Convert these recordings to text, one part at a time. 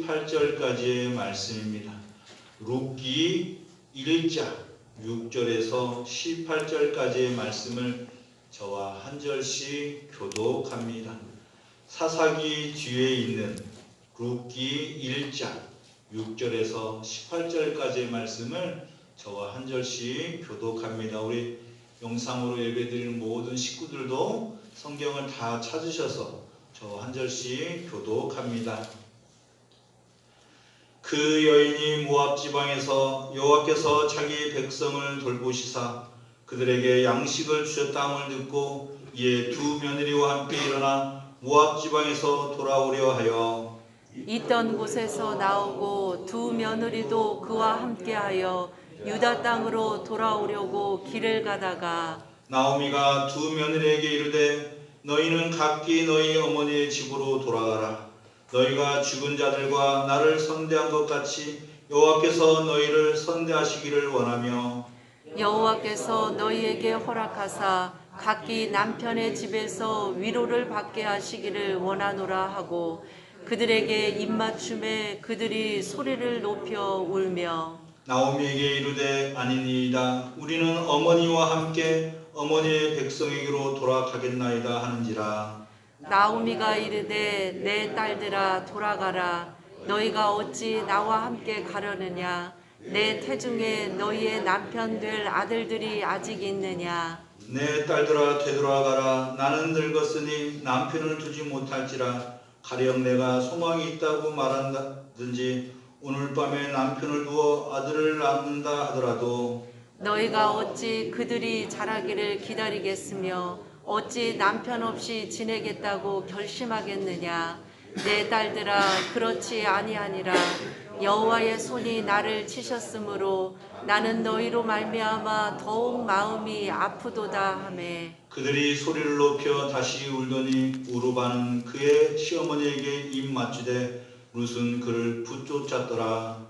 8절까지의 말씀입니다. 룻기 1장 6절에서 18절까지의 말씀을 저와 한 절씩 교독합니다. 사사기 뒤에 있는 룻기 1장 6절에서 18절까지의 말씀을 저와 한 절씩 교독합니다. 우리 영상으로 예배드리는 모든 식구들도 성경을 다 찾으셔서 저와 한 절씩 교독합니다. 그 여인이 모압 지방에서 여호와께서 자기 백성을 돌보시사 그들에게 양식을 주셨다함을 듣고 이에 두 며느리와 함께 일어나 모압 지방에서 돌아오려 하여 있던 곳에서 나오고 두 며느리도 그와 함께하여 유다 땅으로 돌아오려고 길을 가다가 나오미가 두 며느리에게 이르되 너희는 각기 너희 어머니의 집으로 돌아가라. 너희가 죽은 자들과 나를 선대한 것 같이 여호와께서 너희를 선대하시기를 원하며 여호와께서 너희에게 허락하사 각기 남편의 집에서 위로를 받게 하시기를 원하노라 하고 그들에게 입맞춤에 그들이 소리를 높여 울며 나오미에게 이르되 아니니이다. 우리는 어머니와 함께 어머니의 백성에게로 돌아가겠나이다 하는지라. 나오미가 이르되 내 딸들아 돌아가라. 너희가 어찌 나와 함께 가려느냐. 내 태중에 너희의 남편 될 아들들이 아직 있느냐. 내 딸들아 되돌아가라. 나는 늙었으니 남편을 두지 못할지라. 가령 내가 소망이 있다고 말한다든지 오늘 밤에 남편을 두어 아들을 낳는다 하더라도 너희가 어찌 그들이 자라기를 기다리겠으며 어찌 남편 없이 지내겠다고 결심하겠느냐. 내 딸들아 그렇지 아니하니라. 여호와의 손이 나를 치셨으므로 나는 너희로 말미암아 더욱 마음이 아프도다 하매 그들이 소리를 높여 다시 울더니 우르바는 그의 시어머니에게 입 맞추되 룻은 그를 붙쫓았더라.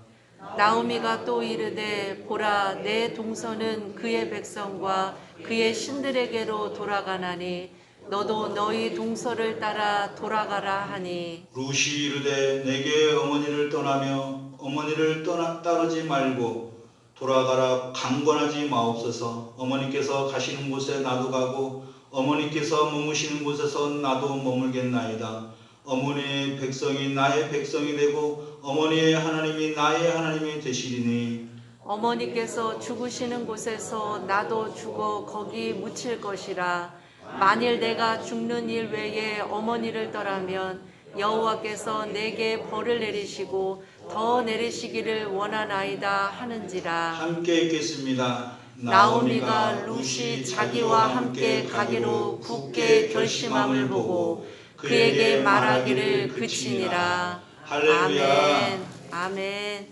나오미가 또 이르되 보라 내 동서는 그의 백성과 그의 신들에게로 돌아가나니 너도 너희 동서를 따라 돌아가라 하니 룻이 이르되 내게 어머니를 떠나며 어머니를 따르지 말고 돌아가라. 강권하지 마옵소서. 어머니께서 가시는 곳에 나도 가고 어머니께서 머무시는 곳에서 나도 머물겠나이다. 어머니의 백성이 나의 백성이 되고 어머니의 하나님이 나의 하나님이 되시리니 어머니께서 죽으시는 곳에서 나도 죽어 거기 묻힐 것이라. 만일 내가 죽는 일 외에 어머니를 떠나면 여호와께서 내게 벌을 내리시고 더 내리시기를 원하나이다 하는지라. 함께 읽겠습니다. 나오미가 룻이 자기와 함께 가기로 굳게 결심함을 보고 그에게 말하기를 그치니라. 할렐루야. 아멘. 아멘.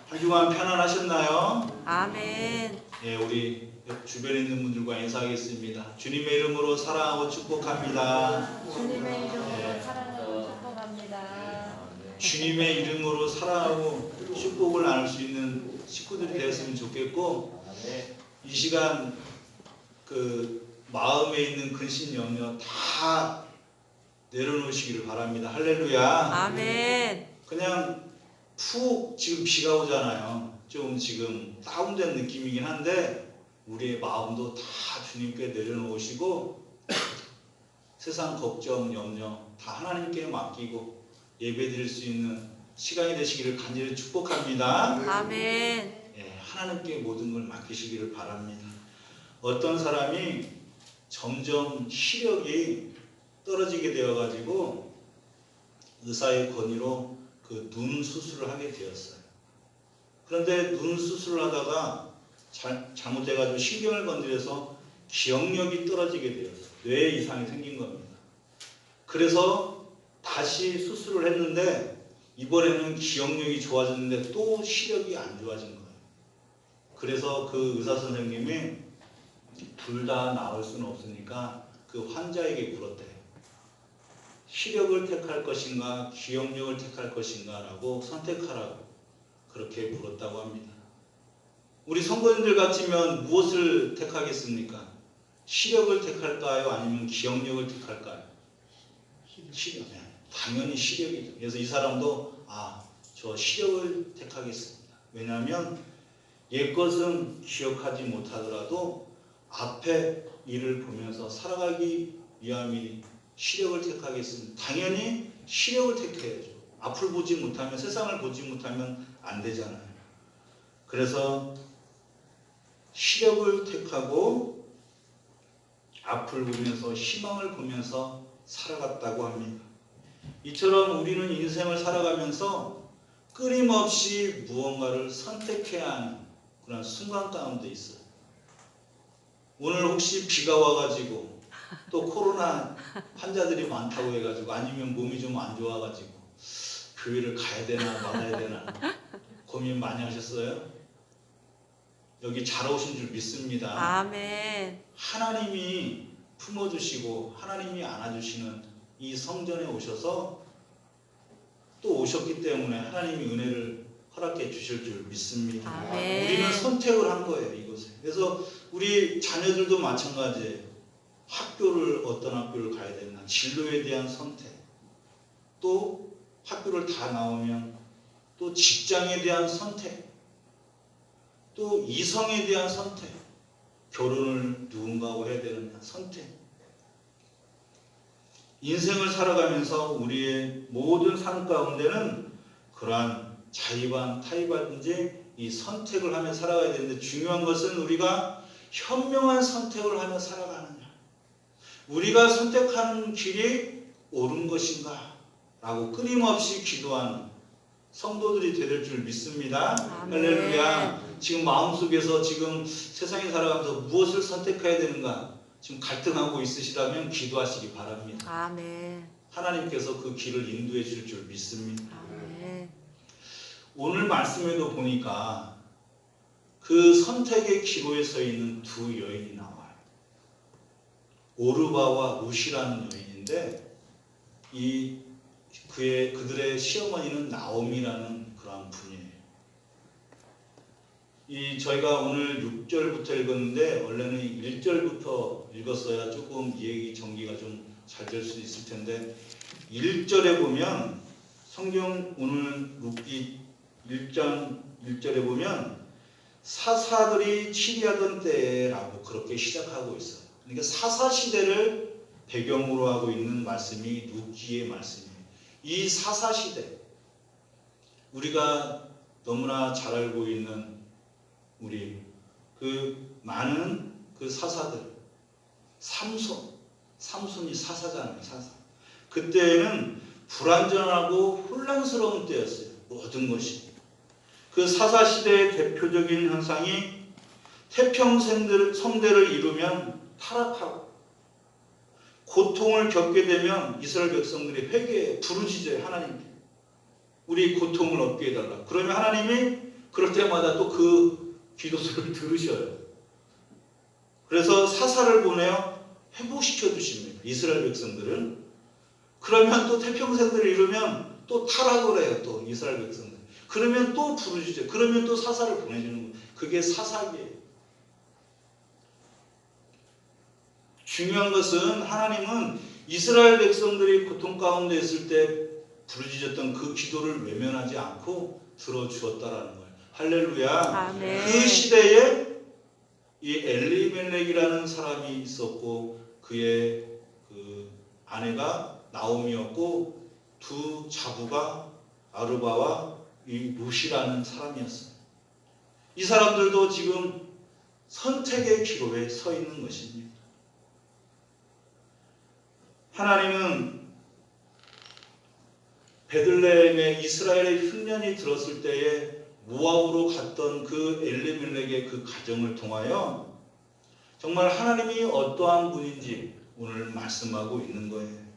한 주간 편안하셨나요? 아멘. 예, 우리 옆 주변에 있는 분들과 인사하겠습니다. 주님의 이름으로 사랑하고 축복합니다. 주님의 이름으로 사랑하고 축복합니다. 주님의 이름으로 사랑하고 축복을 나눌 수 있는 식구들이 되었으면 좋겠고, 이 시간 그 마음에 있는 근심 염려 다 내려놓으시기를 바랍니다. 할렐루야. 아멘. 그냥 푹 지금 비가 오잖아요. 좀 지금 다운된 느낌이긴 한데 우리의 마음도 다 주님께 내려놓으시고 세상 걱정, 염려 다 하나님께 맡기고 예배드릴 수 있는 시간이 되시기를 간절히 축복합니다. 아멘. 예, 하나님께 모든 걸 맡기시기를 바랍니다. 어떤 사람이 점점 시력이 떨어지게 되어가지고 의사의 권유로 그 눈 수술을 하게 되었어요. 그런데 눈 수술을 하다가 잘못해가지고 신경을 건드려서 기억력이 떨어지게 되었어요. 뇌 이상이 생긴 겁니다. 그래서 다시 수술을 했는데 이번에는 기억력이 좋아졌는데 또 시력이 안 좋아진 거예요. 그래서 그 의사 선생님이 둘 다 나을 수는 없으니까 그 환자에게 물었대요. 시력을 택할 것인가 기억력을 택할 것인가 라고 선택하라고 그렇게 물었다고 합니다. 우리 성도님들 같으면 무엇을 택하겠습니까? 시력을 택할까요? 아니면 기억력을 택할까요? 시력. 당연히 시력이죠. 그래서 이 사람도 저 시력을 택하겠습니다. 왜냐하면 옛것은 기억하지 못하더라도 앞에 일을 보면서 살아가기 위함이니 시력을 택하겠습니다. 당연히 시력을 택해야죠. 앞을 보지 못하면, 세상을 보지 못하면 안 되잖아요. 그래서 시력을 택하고 앞을 보면서 희망을 보면서 살아갔다고 합니다. 이처럼 우리는 인생을 살아가면서 끊임없이 무언가를 선택해야 하는 그런 순간 가운데 있어요. 오늘 혹시 비가 와가지고 또 코로나 환자들이 많다고 해가지고 아니면 몸이 좀 안 좋아가지고 교회를 가야 되나 말아야 되나 고민 많이 하셨어요? 여기 잘 오신 줄 믿습니다. 아멘. 하나님이 품어주시고 하나님이 안아주시는 이 성전에 오셔서 또 오셨기 때문에 하나님이 은혜를 허락해 주실 줄 믿습니다. 아멘. 우리는 선택을 한 거예요, 이곳에. 그래서 우리 자녀들도 마찬가지예요. 학교를 어떤 학교를 가야 되나, 진로에 대한 선택, 또 학교를 다 나오면 또 직장에 대한 선택, 또 이성에 대한 선택, 결혼을 누군가하고 해야 되느냐 선택. 인생을 살아가면서 우리의 모든 삶 가운데는 그러한 자의반 타의반인지 이 선택을 하며 살아가야 되는데, 중요한 것은 우리가 현명한 선택을 하며 살아가느냐, 우리가 선택하는 길이 옳은 것인가 라고 끊임없이 기도하는 성도들이 될 줄 믿습니다. 아멘. 할렐루야. 지금 마음속에서 지금 세상에 살아가면서 무엇을 선택해야 되는가 지금 갈등하고 있으시다면 기도하시기 바랍니다. 아멘. 하나님께서 그 길을 인도해 줄 줄 믿습니다. 아멘. 오늘 말씀에도 보니까 그 선택의 기로에 서 있는 두 여인이 나와요. 오르바와 루시라는 여인인데 그들의 시어머니는 나오미라는 그런 분이에요. 저희가 오늘 6절부터 읽었는데 원래는 1절부터 읽었어야 조금 이 얘기 전기가 좀 잘 될 수 있을 텐데, 1절에 보면 성경 오늘 룻기 1장 1절에 보면 사사들이 치리하던 때라고 그렇게 시작하고 있어요. 그러니까 사사 시대를 배경으로 하고 있는 말씀이 룻기의 말씀이에요. 이 사사 시대, 우리가 너무나 잘 알고 있는 우리 그 많은 그 사사들, 삼손이 사사잖아요. 사사. 그때는 불완전하고 혼란스러운 때였어요. 모든 것이. 그 사사 시대의 대표적인 현상이 태평성대를 이루면 타락하고 고통을 겪게 되면 이스라엘 백성들이 회개해 부르짖어요. 하나님께 우리 고통을 얻게 해달라. 그러면 하나님이 그럴 때마다 또 그 기도소리를 들으셔요. 그래서 사사를 보내어 회복시켜 주십니다. 이스라엘 백성들은. 그러면 또 태평성대를 이루면 또 타락을 해요. 또 이스라엘 백성들. 그러면 또 부르짖어요. 그러면 또 사사를 보내주는 거예요. 그게 사사기예요. 중요한 것은 하나님은 이스라엘 백성들이 고통 가운데 있을 때 부르짖었던 그 기도를 외면하지 않고 들어주었다라는 거예요. 할렐루야. 아멘. 그 시대에 이 엘리멜렉이라는 사람이 있었고 그의 그 아내가 나오미였고 두 자부가 아르바와 이 룻이라는 사람이었어요. 이 사람들도 지금 선택의 기로에 서 있는 것입니다. 하나님은 베들레헴에 이스라엘의 흉년이 들었을 때에 모압으로 갔던 그 엘리멜렉의 그 가정을 통하여 정말 하나님이 어떠한 분인지 오늘 말씀하고 있는 거예요.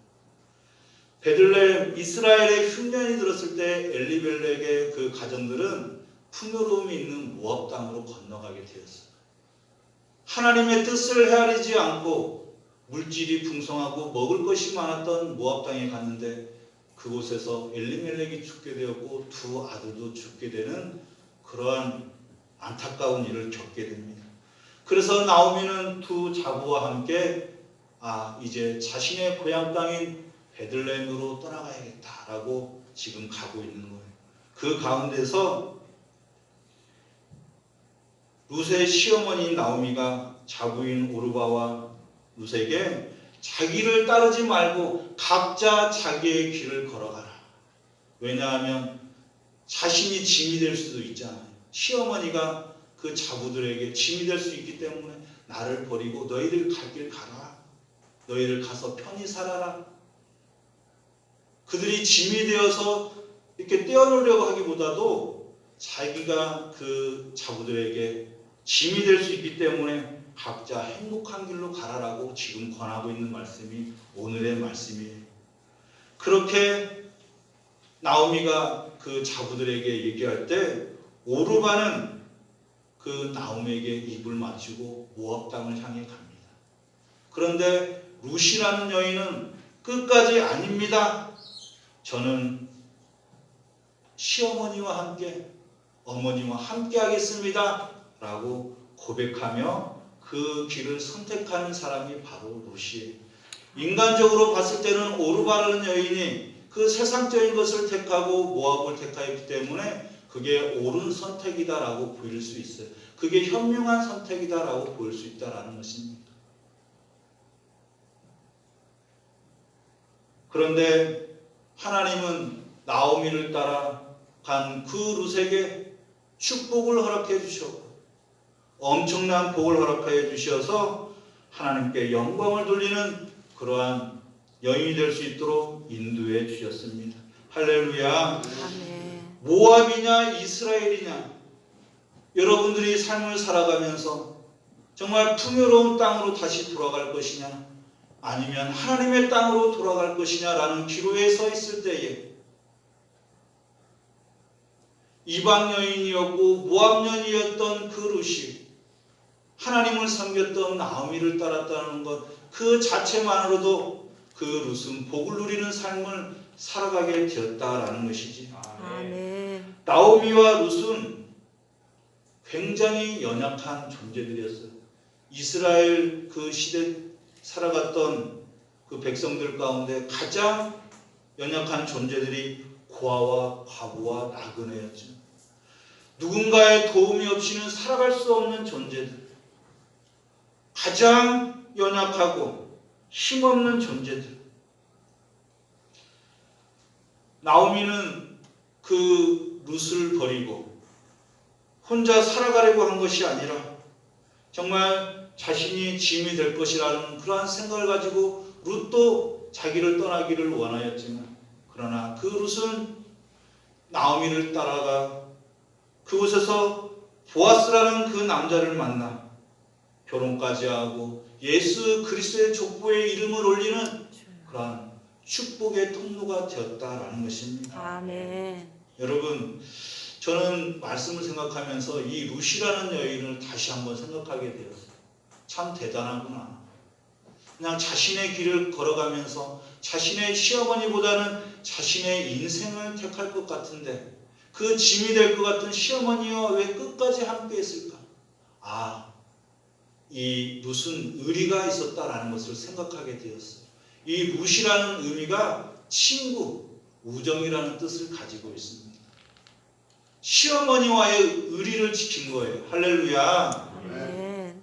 베들레헴 이스라엘의 흉년이 들었을 때 엘리멜렉의 그 가정들은 풍요로움이 있는 모압 땅으로 건너가게 되었어요. 하나님의 뜻을 헤아리지 않고 물질이 풍성하고 먹을 것이 많았던 모압 땅에 갔는데 그곳에서 엘리멜렉이 죽게 되었고 두 아들도 죽게 되는 그러한 안타까운 일을 겪게 됩니다. 그래서 나오미는 두 자부와 함께 이제 자신의 고향 땅인 베들레헴으로 떠나가야겠다라고 지금 가고 있는 거예요. 그 가운데서 룻의 시어머니 나오미가 자부인 오르바와 룻에게 자기를 따르지 말고 각자 자기의 길을 걸어가라. 왜냐하면 자신이 짐이 될 수도 있잖아요. 시어머니가 그 자부들에게 짐이 될 수 있기 때문에 나를 버리고 너희들 갈 길 가라. 너희들 가서 편히 살아라. 그들이 짐이 되어서 이렇게 떼어놓으려고 하기보다도 자기가 그 자부들에게 짐이 될 수 있기 때문에 각자 행복한 길로 가라라고 지금 권하고 있는 말씀이 오늘의 말씀이에요. 그렇게 나오미가 그 자부들에게 얘기할 때 오르바는 그 나오미에게 입을 맞추고 모압 땅을 향해 갑니다. 그런데 룻이라는 여인은 끝까지 아닙니다. 저는 시어머니와 함께 어머니와 함께 하겠습니다 라고 고백하며 그 길을 선택하는 사람이 바로 룻이에요. 인간적으로 봤을 때는 오르바라는 여인이 그 세상적인 것을 택하고 모압을 택하였기 때문에 그게 옳은 선택이다라고 보일 수 있어요. 그게 현명한 선택이다라고 보일 수 있다라는 것입니다. 그런데 하나님은 나오미를 따라 간 그 룻에게 축복을 허락해 주셨고 엄청난 복을 허락하여 주셔서 하나님께 영광을 돌리는 그러한 여인이 될 수 있도록 인도해 주셨습니다. 할렐루야. 아멘. 모압이냐 이스라엘이냐, 여러분들이 삶을 살아가면서 정말 풍요로운 땅으로 다시 돌아갈 것이냐 아니면 하나님의 땅으로 돌아갈 것이냐라는 기로에 서 있을 때에 이방 여인이었고 모압 여인이었던 그 룻이 하나님을 섬겼던 나오미를 따랐다는 것, 그 자체만으로도 그 룻은 복을 누리는 삶을 살아가게 되었다라는 것이지. 아멘. 나오미와 룻은 굉장히 연약한 존재들이었어요. 이스라엘 그 시대 살아갔던 그 백성들 가운데 가장 연약한 존재들이 고아와 과부와 나그네였죠. 누군가의 도움이 없이는 살아갈 수 없는 존재들, 가장 연약하고 힘없는 존재들. 나오미는 그 룻을 버리고 혼자 살아가려고 한 것이 아니라 정말 자신이 짐이 될 것이라는 그러한 생각을 가지고 룻도 자기를 떠나기를 원하였지만, 그러나 그 룻은 나오미를 따라가 그곳에서 보아스라는 그 남자를 만나 결혼까지 하고 예수 그리스도의 족보에 이름을 올리는 그러한 축복의 통로가 되었다라는 것입니다. 아멘. 여러분, 저는 말씀을 생각하면서 이 룻이라는 여인을 다시 한번 생각하게 되었어요. 참 대단하구나. 그냥 자신의 길을 걸어가면서 자신의 시어머니보다는 자신의 인생을 택할 것 같은데 그 짐이 될 것 같은 시어머니와 왜 끝까지 함께 했을까? 이 룻은 의리가 있었다라는 것을 생각하게 되었어요. 이 룻이라는 의미가 친구, 우정이라는 뜻을 가지고 있습니다. 시어머니와의 의리를 지킨 거예요. 할렐루야. 아멘.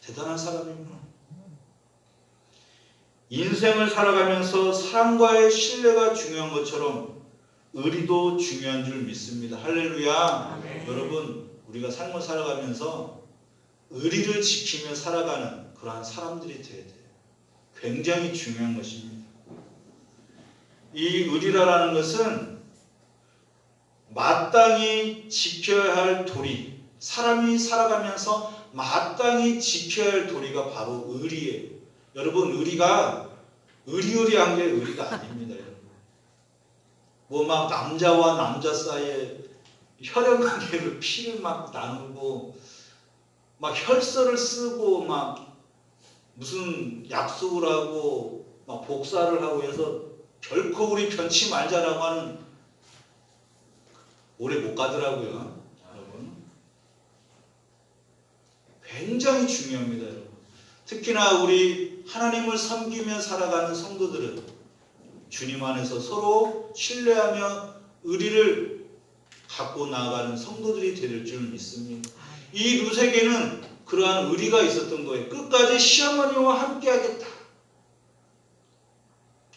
대단한 사람이구나. 인생을 살아가면서 사람과의 신뢰가 중요한 것처럼 의리도 중요한 줄 믿습니다. 할렐루야. 아멘. 여러분, 우리가 삶을 살아가면서 의리를 지키며 살아가는 그러한 사람들이 되어야 돼요. 굉장히 중요한 것입니다. 이 의리라는 것은 마땅히 지켜야 할 도리, 사람이 살아가면서 마땅히 지켜야 할 도리가 바로 의리예요. 여러분, 의리가 의리의리한 게 의리가 아닙니다. 여러분. 뭐 막 남자와 남자 사이에 혈연관계를 피를 막 나누고 막 혈서를 쓰고 막 무슨 약속을 하고 막 복사를 하고 해서 결코 우리 변치 말자라고 하는 오래 못 가더라고요. 여러분, 굉장히 중요합니다. 여러분, 특히나 우리 하나님을 섬기며 살아가는 성도들은 주님 안에서 서로 신뢰하며 의리를 갖고 나아가는 성도들이 될 줄 믿습니다. 이 룻에게는 그러한 의리가 있었던 거예요. 끝까지 시어머니와 함께 하겠다.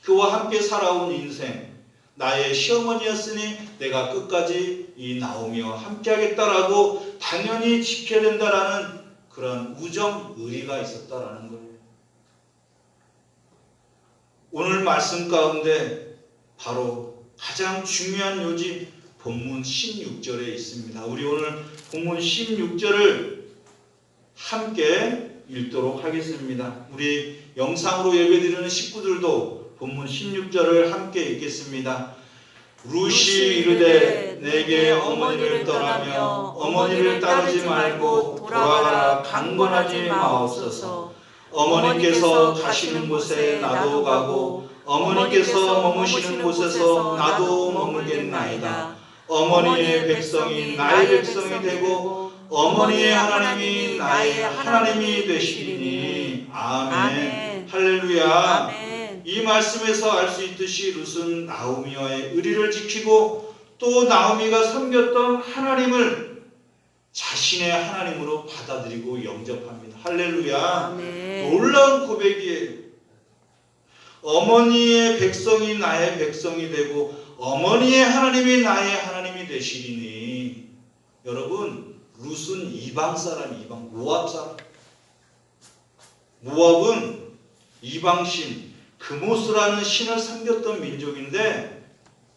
그와 함께 살아온 인생, 나의 시어머니였으니 내가 끝까지 이 나오미와 함께 하겠다라고 당연히 지켜야 된다라는 그런 우정, 의리가 있었다라는 거예요. 오늘 말씀 가운데 바로 가장 중요한 요지 본문 16절에 있습니다. 우리 오늘 본문 16절을 함께 읽도록 하겠습니다. 우리 영상으로 예배드리는 식구들도 본문 16절을 함께 읽겠습니다. 룻이 이르되 내게 어머니를 떠나며 어머니를 따르지 말고 돌아가라 강권하지 마옵소서. 어머니께서 가시는 곳에 나도 가고 어머니께서 머무시는 곳에서 나도 머물겠나이다. 어머니의 백성이 나의 백성이 되고 어머니의 하나님이 나의 하나님이 되시리니. 아멘. 할렐루야. 아멘. 이 말씀에서 알 수 있듯이 룻은 나오미와의 의리를 지키고 또 나오미가 섬겼던 하나님을 자신의 하나님으로 받아들이고 영접합니다. 할렐루야. 아멘. 놀라운 고백이에요. 어머니의 백성이 나의 백성이 되고 어머니의 하나님이 나의 하나님이 되시리니. 여러분, 룻은 이방 사람, 모압 사람. 모압은 이방신 그모스라는 신을 섬겼던 민족인데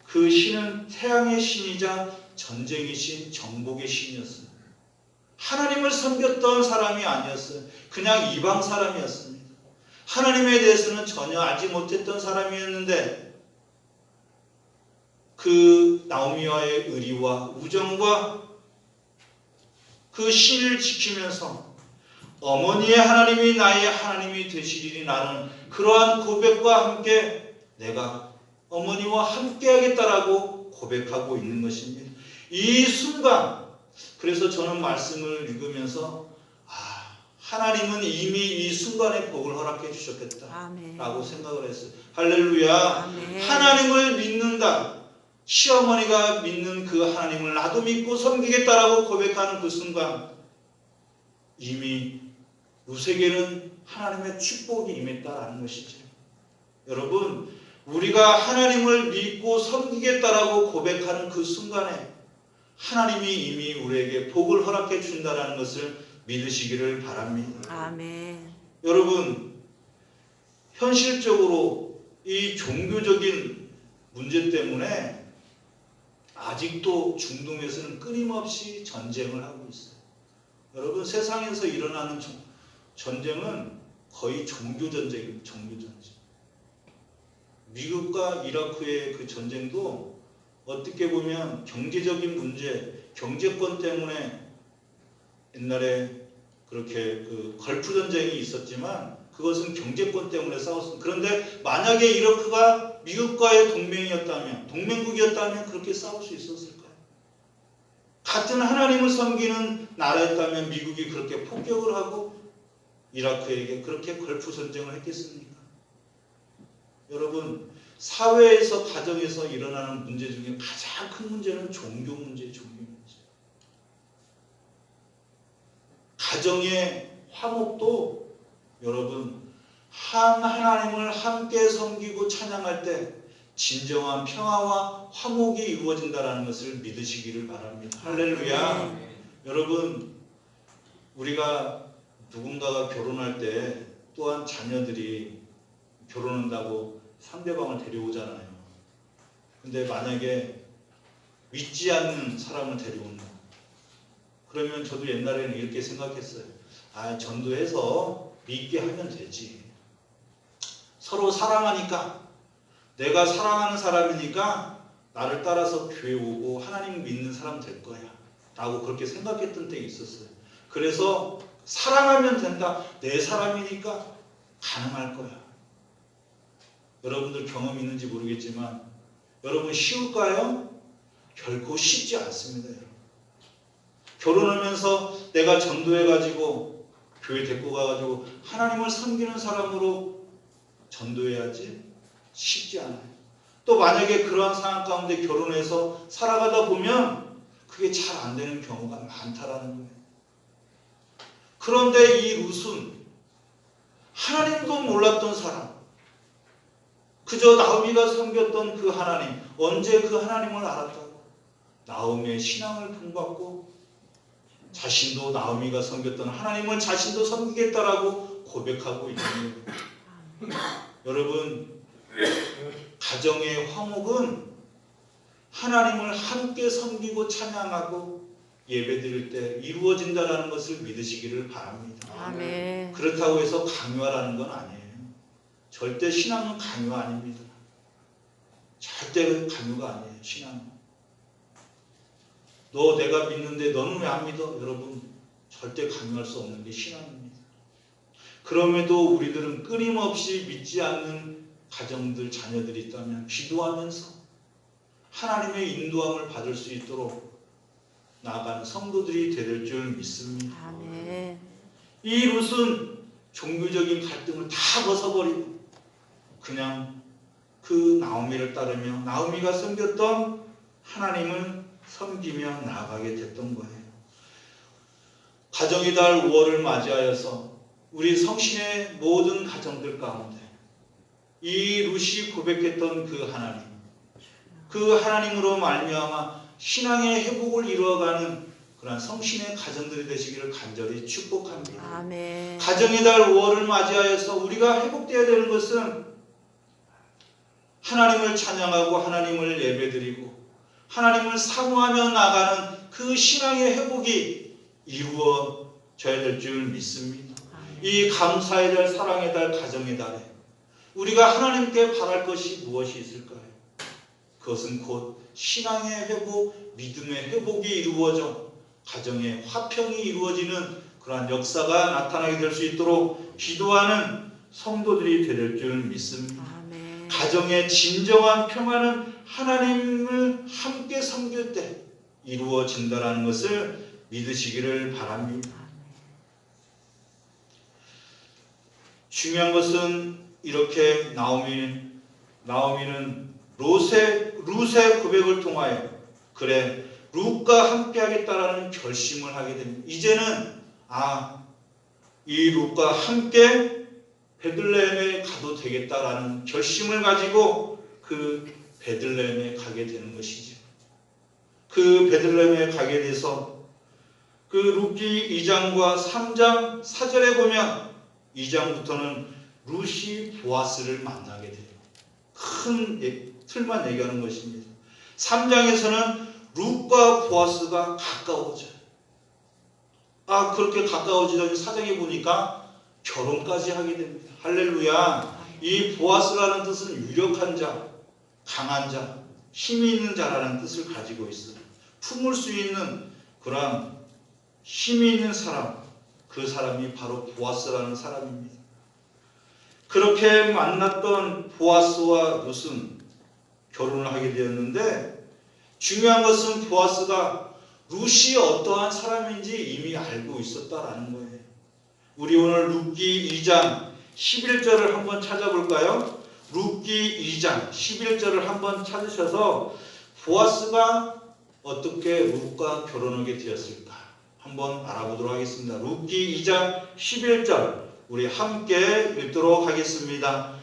그 신은 태양의 신이자 전쟁의 신, 정복의 신이었어요. 하나님을 섬겼던 사람이 아니었어요. 그냥 이방 사람이었습니다. 하나님에 대해서는 전혀 알지 못했던 사람이었는데 그 나오미와의 의리와 우정과 그 신을 지키면서 어머니의 하나님이 나의 하나님이 되시리니 나는 그러한 고백과 함께 내가 어머니와 함께 하겠다라고 고백하고 있는 것입니다. 이 순간, 그래서 저는 말씀을 읽으면서 하나님은 이미 이 순간에 복을 허락해 주셨겠다라고 생각을 했어요. 할렐루야. 아멘. 하나님을 믿는다. 시어머니가 믿는 그 하나님을 나도 믿고 섬기겠다라고 고백하는 그 순간 이미 룻에게는 하나님의 축복이 임했다라는 것이죠. 여러분, 우리가 하나님을 믿고 섬기겠다라고 고백하는 그 순간에 하나님이 이미 우리에게 복을 허락해 준다라는 것을 믿으시기를 바랍니다. 아멘. 여러분, 현실적으로 이 종교적인 문제 때문에 아직도 중동에서는 끊임없이 전쟁을 하고 있어요. 여러분, 세상에서 일어나는 전쟁은 거의 종교전쟁입니다. 종교전쟁. 미국과 이라크의 그 전쟁도 어떻게 보면 경제적인 문제, 경제권 때문에 옛날에 그렇게 그 걸프 전쟁이 있었지만 그것은 경제권 때문에 싸웠습니다. 그런데 만약에 이라크가 미국과의 동맹이었다면, 동맹국이었다면 그렇게 싸울 수 있었을까요? 같은 하나님을 섬기는 나라였다면 미국이 그렇게 폭격을 하고 이라크에게 그렇게 걸프 전쟁을 했겠습니까? 여러분, 사회에서, 가정에서 일어나는 문제 중에 가장 큰 문제는 종교 문제예요. 종교 문제. 가정의 화목도 여러분, 한 하나님을 함께 섬기고 찬양할 때 진정한 평화와 화목이 이루어진다는 것을 믿으시기를 바랍니다. 할렐루야. 여러분, 우리가 누군가가 결혼할 때 또한 자녀들이 결혼한다고 상대방을 데려오잖아요. 근데 만약에 믿지 않는 사람을 데려온다. 그러면 저도 옛날에는 이렇게 생각했어요. 전도해서 믿게 하면 되지. 서로 사랑하니까, 내가 사랑하는 사람이니까 나를 따라서 교회 오고 하나님 믿는 사람 될 거야 라고 그렇게 생각했던 때가 있었어요. 그래서 사랑하면 된다. 내 사람이니까 가능할 거야. 여러분들 경험 있는지 모르겠지만 여러분, 쉬울까요? 결코 쉽지 않습니다. 여러분. 결혼하면서 내가 전도해가지고 교회 데리고 가가지고 하나님을 섬기는 사람으로 전도해야지 쉽지 않아요. 또 만약에 그러한 상황 가운데 결혼해서 살아가다 보면 그게 잘 안 되는 경우가 많다라는 거예요. 그런데 이 룻은 하나님도 몰랐던 사람, 그저 나오미가 섬겼던 그 하나님, 언제 그 하나님을 알았다고? 나오미의 신앙을 본받고 자신도 나오미가 섬겼던 하나님을 자신도 섬기겠다라고 고백하고 있는 거예요. 여러분, 가정의 화목은 하나님을 함께 섬기고 찬양하고 예배드릴 때 이루어진다는 것을 믿으시기를 바랍니다. 아멘. 그렇다고 해서 강요하라는 건 아니에요. 절대 신앙은 강요 아닙니다. 절대 강요가 아니에요. 신앙은. 너 내가 믿는데 너는 왜 안 믿어? 여러분, 절대 강요할 수 없는 게 신앙입니다. 그럼에도 우리들은 끊임없이 믿지 않는 가정들, 자녀들이 있다면 기도하면서 하나님의 인도함을 받을 수 있도록 나아가는 성도들이 될 줄 믿습니다. 아멘. 이 룻은 종교적인 갈등을 다 벗어버리고 그냥 그 나오미를 따르며 나오미가 섬겼던 하나님을 섬기며 나아가게 됐던 거예요. 가정의 달 5월을 맞이하여서 우리 성신의 모든 가정들 가운데 이 룻이 고백했던 그 하나님, 그 하나님으로 말미암아 신앙의 회복을 이루어가는 그러한 성신의 가정들이 되시기를 간절히 축복합니다. 아멘. 가정의 달 5월을 맞이하여서 우리가 회복되어야 되는 것은 하나님을 찬양하고 하나님을 예배드리고 하나님을 사모하며 나가는 그 신앙의 회복이 이루어져야 될 줄 믿습니다. 이 감사의 달, 사랑의 달, 가정의 달에 우리가 하나님께 바랄 것이 무엇이 있을까요? 그것은 곧 신앙의 회복, 믿음의 회복이 이루어져 가정의 화평이 이루어지는 그러한 역사가 나타나게 될 수 있도록 기도하는 성도들이 될 줄 믿습니다. 아멘. 가정의 진정한 평화는 하나님을 함께 섬길 때 이루어진다는 것을 믿으시기를 바랍니다. 중요한 것은 이렇게 나오미는 룻의 고백을 통하여 그래 룻과 함께 하겠다라는 결심을 하게 됩니다. 이제는 이 룻과 함께 베들레헴에 가도 되겠다라는 결심을 가지고 그 베들레헴에 가게 되는 것이죠. 그 베들레헴에 가게 돼서 그 룻기 2장과 3장 4절에 보면 2장부터는 룻이 보아스를 만나게 돼요. 큰 틀만 얘기하는 것입니다. 3장에서는 룻과 보아스가 가까워져요. 그렇게 가까워지더니 4장에 보니까 결혼까지 하게 됩니다. 할렐루야. 이 보아스라는 뜻은 유력한 자, 강한 자, 힘이 있는 자라는 뜻을 가지고 있어요. 품을 수 있는 그런 힘이 있는 사람, 그 사람이 바로 보아스라는 사람입니다. 그렇게 만났던 보아스와 룻은 결혼을 하게 되었는데 중요한 것은 보아스가 룻이 어떠한 사람인지 이미 알고 있었다라는 거예요. 우리 오늘 룻기 2장 11절을 한번 찾아볼까요? 룻기 2장 11절을 한번 찾으셔서 보아스가 어떻게 룻과 결혼하게 되었을까 한번 알아보도록 하겠습니다. 룻기 2장 11절 우리 함께 읽도록 하겠습니다.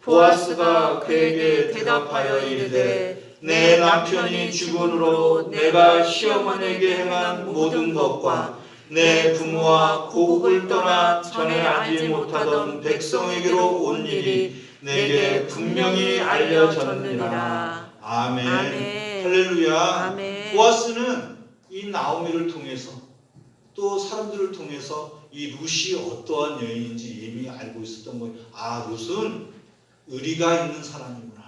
보아스가 그에게 대답하여 이르되 내 남편이 죽은으로 내가 시어머니에게 행한 모든 것과 내 부모와 고국을 떠나 전에 알지 못하던 백성에게로 온 일이 내게 분명히 알려졌느니라. 아멘. 아멘. 할렐루야. 아멘. 보아스는 이 나오미를 통해서 또 사람들을 통해서 이 룻이 어떠한 여인인지 이미 알고 있었던 거예요. 룻은 의리가 있는 사람이구나.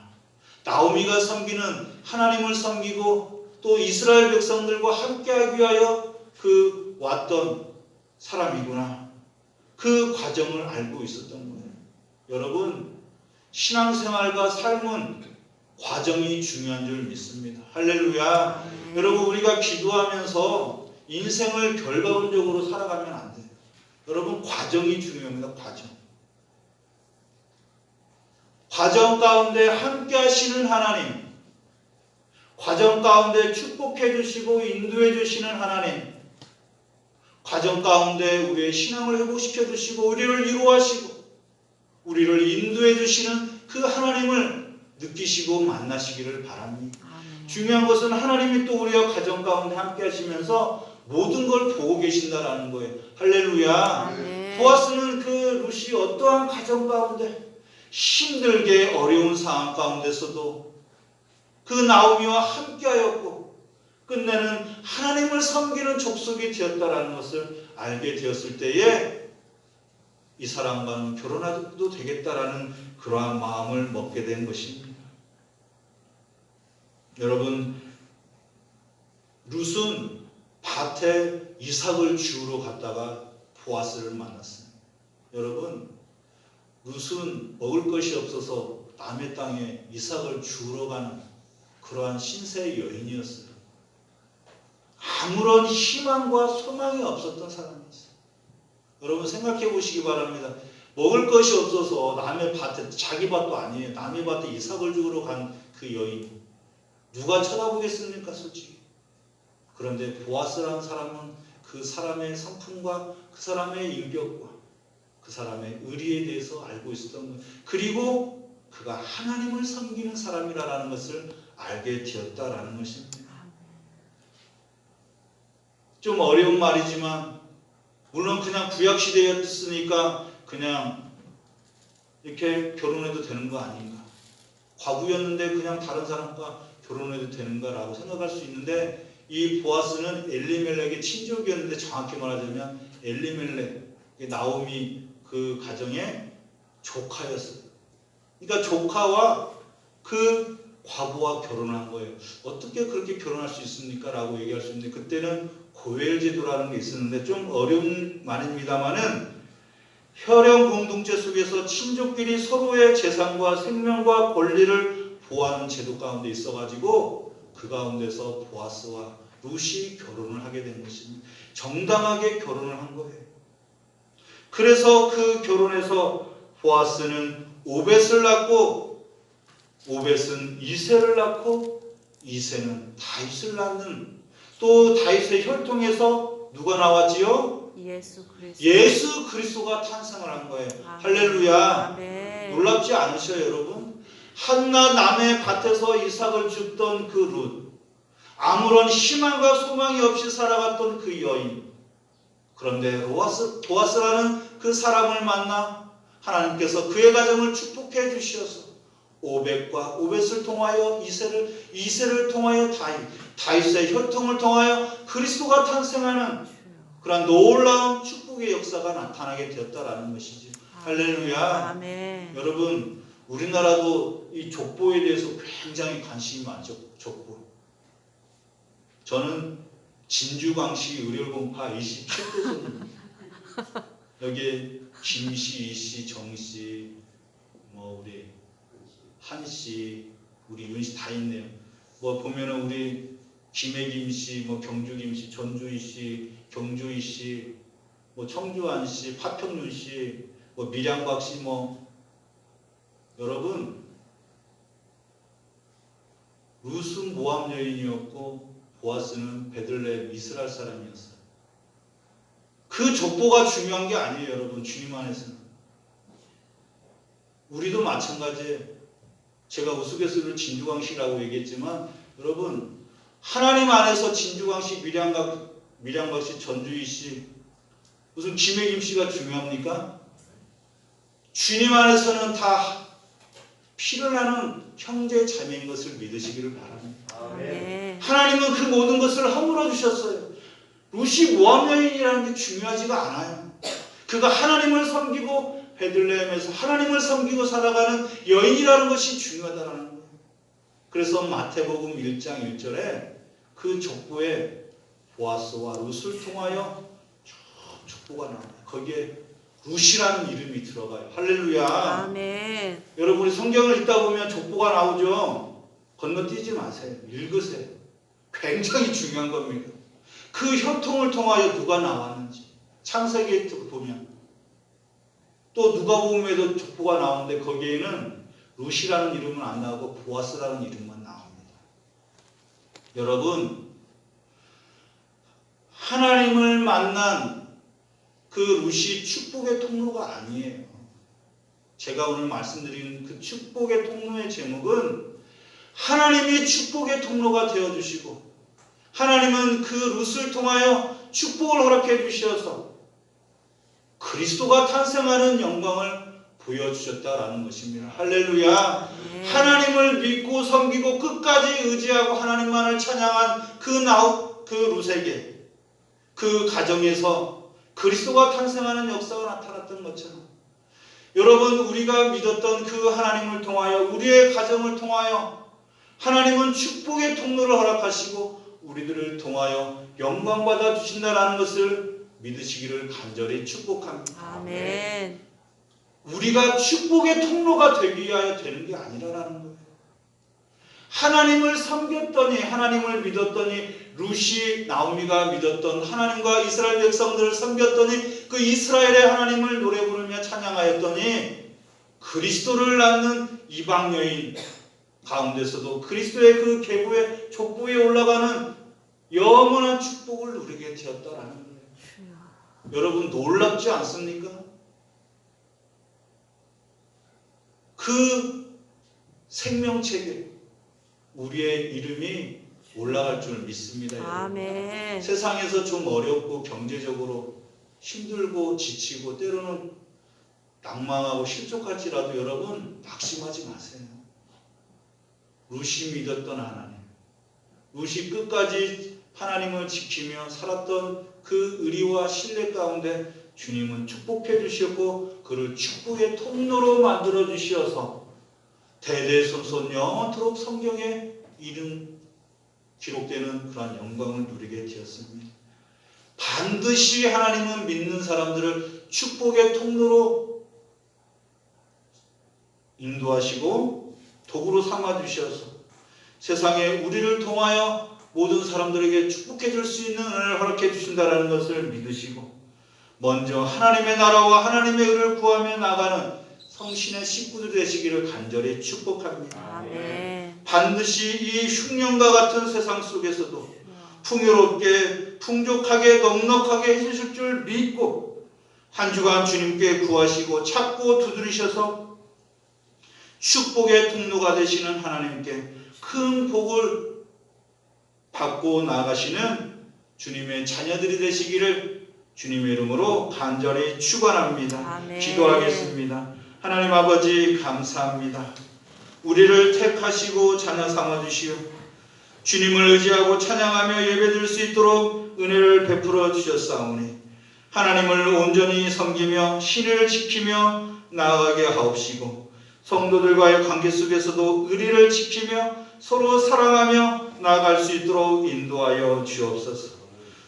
나오미가 섬기는 하나님을 섬기고 또 이스라엘 백성들과 함께하기 위하여 그 왔던 사람이구나. 그 과정을 알고 있었던 거예요. 여러분, 신앙생활과 삶은 과정이 중요한 줄 믿습니다. 할렐루야. 여러분, 우리가 기도하면서 인생을 결과론적으로 살아가면 안 돼요. 여러분, 과정이 중요합니다. 과정 가운데 함께 하시는 하나님, 과정 가운데 축복해 주시고 인도해 주시는 하나님, 과정 가운데 우리의 신앙을 회복시켜 주시고 우리를 위로하시고 우리를 인도해 주시는 그 하나님을 느끼시고 만나시기를 바랍니다. 아멘. 중요한 것은 하나님이 또 우리와 가정 가운데 함께 하시면서 모든 걸 보고 계신다라는 거예요. 할렐루야. 아멘. 보아스는 그 룻이 어떠한 가정 가운데 힘들게 어려운 상황 가운데서도 그 나오미와 함께하였고 끝내는 하나님을 섬기는 족속이 되었다라는 것을 알게 되었을 때에 이 사람과는 결혼해도 되겠다라는 그러한 마음을 먹게 된 것입니다. 여러분, 룻은 밭에 이삭을 주우러 갔다가 보아스를 만났습니다. 여러분, 룻은 먹을 것이 없어서 남의 땅에 이삭을 주우러 가는 그러한 신세의 여인이었어요. 아무런 희망과 소망이 없었던 사람이었어요. 여러분 생각해 보시기 바랍니다. 먹을 것이 없어서 남의 밭에, 자기 밭도 아니에요. 남의 밭에 이삭을 주우러 간 그 여인. 누가 쳐다보겠습니까, 솔직히. 그런데 보아스라는 사람은 그 사람의 성품과 그 사람의 인격과 그 사람의 의리에 대해서 알고 있었던 거예요. 그리고 그가 하나님을 섬기는 사람이라는 것을 알게 되었다라는 것입니다. 좀 어려운 말이지만 물론 그냥 구약시대였으니까 그냥 이렇게 결혼해도 되는 거 아닌가, 과부였는데 그냥 다른 사람과 결혼해도 되는가라고 생각할 수 있는데 이 보아스는 엘리멜렉의 친족이었는데 정확히 말하자면 엘리멜렉, 나오미 그 가정의 조카였어요. 그러니까 조카와 그 과부와 결혼을 한 거예요. 어떻게 그렇게 결혼할 수 있습니까? 라고 얘기할 수 있는데 그때는 고엘제도라는 게 있었는데 좀 어려운 말입니다만은 혈연 공동체 속에서 친족끼리 서로의 재산과 생명과 권리를 보호하는 제도 가운데 있어가지고 그 가운데서 보아스와 룻이 결혼을 하게 된 것입니다. 정당하게 결혼을 한 거예요. 그래서 그 결혼에서 보아스는 오벳을 낳고 오벳은 이새를 낳고 이새는 다윗을 낳는, 또 다윗의 혈통에서 누가 나왔지요? 예수 그리스도가 탄생을 한 거예요. 아멘. 할렐루야. 아멘. 놀랍지 않으셔요, 여러분? 한낱 남의 밭에서 이삭을 줍던 그 룻, 아무런 희망과 소망이 없이 살아갔던 그 여인, 그런데 보아스라는 그 사람을 만나 하나님께서 그의 가정을 축복해 주셔서 오벳을 통하여 이새를 통하여 다윗의 혈통을 통하여 그리스도가 탄생하는 그런 놀라운 축복의 역사가 나타나게 되었다라는 것이죠. 할렐루야. 아멘. 여러분, 우리나라도 이 족보에 대해서 굉장히 관심이 많죠. 족보. 저는 진주광시 의료공파 27대손입니다. 여기에 김씨, 이씨, 정씨, 우리 한씨, 우리 윤씨 다 있네요. 보면은 우리 김혜김씨, 경주김씨, 전주이씨, 경주이씨, 청주안씨, 파평윤씨, 밀양박씨, 여러분, 룻은 모압 여인이었고 보아스는 베들레헴 이스라엘 사람이었어요. 그 족보가 중요한 게 아니에요, 여러분. 주님 안에서는 우리도 마찬가지예요. 제가 우스갯소리로 진주광씨라고 얘기했지만 여러분, 하나님 안에서 진주광씨, 밀양박씨, 전주희씨, 무슨 김혜김씨가 중요합니까? 주님 안에서는 다 피를 나는 형제 자매인 것을 믿으시기를 바랍니다. 아멘. 하나님은 그 모든 것을 허물어 주셨어요. 룻이 모압 여인이라는 게 중요하지가 않아요. 그가 하나님을 섬기고 베들레헴에서 하나님을 섬기고 살아가는 여인이라는 것이 중요하다는 거예요. 그래서 마태복음 1장 1절에 그 족보에 보아스와 룻을 통하여 족보가 나와요. 거기에 룻이라는 이름이 들어가요. 할렐루야. 아멘. 여러분이 성경을 읽다 보면 족보가 나오죠. 건너뛰지 마세요. 읽으세요. 굉장히 중요한 겁니다. 그 혈통을 통하여 누가 나왔는지 창세기에 보면, 또 누가복음에도 족보가 나오는데 거기에는 룻이라는 이름은 안 나오고 보아스라는 이름만 나옵니다. 여러분, 하나님을 만난 그 룻이 축복의 통로가 아니에요. 제가 오늘 말씀드린 그 축복의 통로의 제목은 하나님이 축복의 통로가 되어주시고 하나님은 그 룻을 통하여 축복을 허락해 주셔서 그리스도가 탄생하는 영광을 보여주셨다라는 것입니다. 할렐루야. 하나님을 믿고 섬기고 끝까지 의지하고 하나님만을 찬양한 그 룻에게 그 가정에서 그리스도가 탄생하는 역사가 나타났던 것처럼 여러분, 우리가 믿었던 그 하나님을 통하여 우리의 가정을 통하여 하나님은 축복의 통로를 허락하시고 우리들을 통하여 영광받아 주신다라는 것을 믿으시기를 간절히 축복합니다. 아멘. 우리가 축복의 통로가 되기 위하여 되는 게 아니라는 거예요. 하나님을 섬겼더니 하나님을 믿었더니 룻이 나오미가 믿었던 하나님과 이스라엘 백성들을 섬겼더니 그 이스라엘의 하나님을 노래 부르며 찬양하였더니 그리스도를 낳는 이방 여인 가운데서도 그리스도의 그 계보의 족보에 올라가는 영원한 축복을 누리게 되었다라는 거예요. 여러분, 놀랍지 않습니까? 그 생명책에 우리의 이름이 올라갈 줄 믿습니다. 아멘. 세상에서 좀 어렵고 경제적으로 힘들고 지치고 때로는 낭망하고 실족할지라도 여러분 낙심하지 마세요. 룻이 믿었던 하나님, 룻이 끝까지 하나님을 지키며 살았던 그 의리와 신뢰 가운데 주님은 축복해 주셨고 그를 축복의 통로로 만들어 주셔서 대대손손 영원토록 성경에 이름 기록되는 그러한 영광을 누리게 되었습니다. 반드시 하나님은 믿는 사람들을 축복의 통로로 인도하시고 도구로 삼아주셔서 세상에 우리를 통하여 모든 사람들에게 축복해 줄 수 있는 은혜를 허락해 주신다는 것을 믿으시고 먼저 하나님의 나라와 하나님의 의를 구하며 나가는 성신의 식구들 되시기를 간절히 축복합니다. 아멘. 반드시 이 흉년과 같은 세상 속에서도 풍요롭게 풍족하게 넉넉하게 해주실 줄 믿고 한 주간 주님께 구하시고 찾고 두드리셔서 축복의 통로가 되시는 하나님께 큰 복을 받고 나가시는 주님의 자녀들이 되시기를 주님의 이름으로 간절히 축원합니다. 아멘. 기도하겠습니다. 하나님 아버지 감사합니다. 우리를 택하시고 자녀 삼아주시오 주님을 의지하고 찬양하며 예배드릴 수 있도록 은혜를 베풀어 주셨사오니 하나님을 온전히 섬기며 신을 지키며 나아가게 하옵시고 성도들과의 관계 속에서도 의리를 지키며 서로 사랑하며 나아갈 수 있도록 인도하여 주옵소서.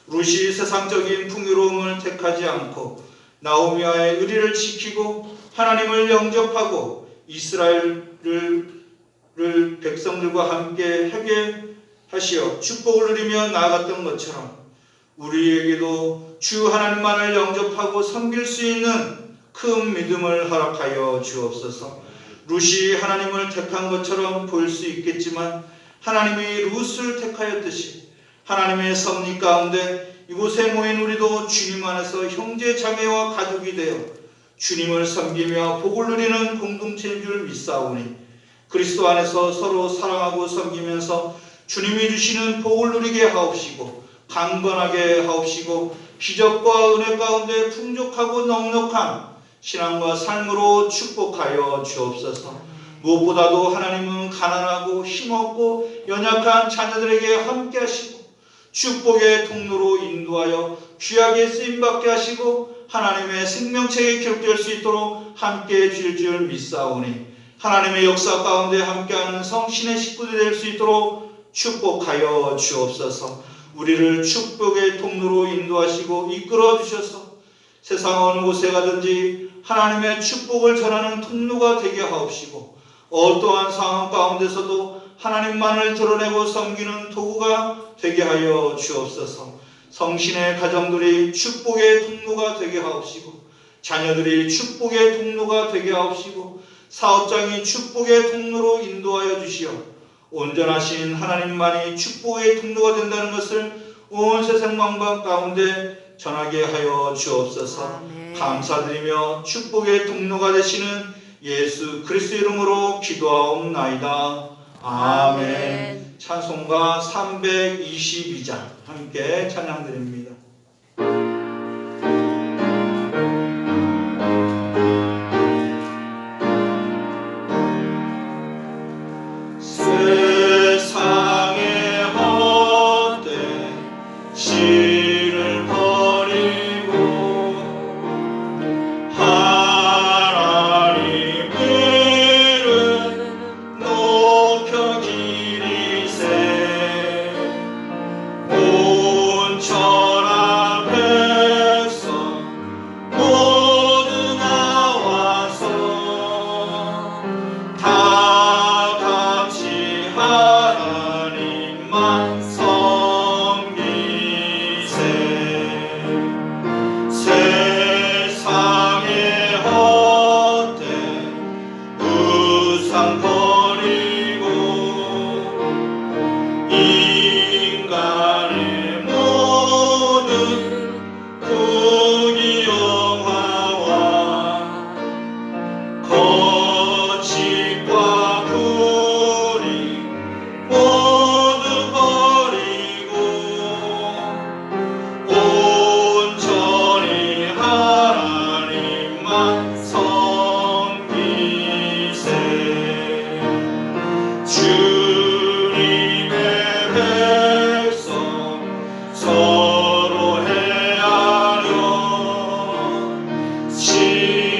룻이 세상적인 풍요로움을 택하지 않고 나오미와의 의리를 지키고 하나님을 영접하고 이스라엘을 백성들과 함께 하게 하시어 축복을 누리며 나아갔던 것처럼 우리에게도 주 하나님만을 영접하고 섬길 수 있는 큰 믿음을 허락하여 주옵소서. 룻이 하나님을 택한 것처럼 보일 수 있겠지만 하나님이 룻을 택하였듯이 하나님의 섭리 가운데 이곳에 모인 우리도 주님 안에서 형제 자매와 가족이 되어 주님을 섬기며 복을 누리는 공동체인 줄 믿사오니 그리스도 안에서 서로 사랑하고 섬기면서 주님이 주시는 복을 누리게 하옵시고 강건하게 하옵시고 기적과 은혜 가운데 풍족하고 넉넉한 신앙과 삶으로 축복하여 주옵소서. 무엇보다도 하나님은 가난하고 힘없고 연약한 자녀들에게 함께 하시고 축복의 통로로 인도하여 귀하게 쓰임받게 하시고 하나님의 생명책에 기록될 수 있도록 함께 해주실 줄 믿사오니 하나님의 역사 가운데 함께하는 성신의 식구들이 될 수 있도록 축복하여 주옵소서. 우리를 축복의 통로로 인도하시고 이끌어 주셔서 세상 어느 곳에 가든지 하나님의 축복을 전하는 통로가 되게 하옵시고 어떠한 상황 가운데서도 하나님만을 드러내고 섬기는 도구가 되게 하여 주옵소서. 성신의 가정들이 축복의 통로가 되게 하옵시고 자녀들이 축복의 통로가 되게 하옵시고 사업장이 축복의 통로로 인도하여 주시어 온전하신 하나님만이 축복의 통로가 된다는 것을 온 세상 만방 가운데 전하게 하여 주옵소서. 아멘. 감사드리며 축복의 통로가 되시는 예수 그리스도 이름으로 기도하옵나이다. 아멘. 찬송가 322장 함께 찬양드립니다. 세상의 헛된 실을 버리고 하나님 이름 높여 기리세 온 천하 백성 모두 나와서 다 같이 하나님만 섬기세. 세상의 헛된 우상 버리고 인간의 모든 부귀영화와 거짓과 불의 모두 버리고 온전히 하나님만 섬기세. 주님의 백성 서로 헤아려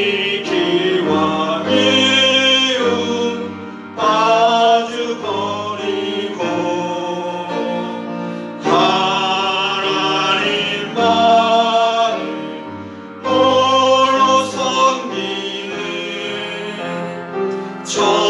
시기와 미움 아주 버리고 하나님만을 홀로 섬기는 저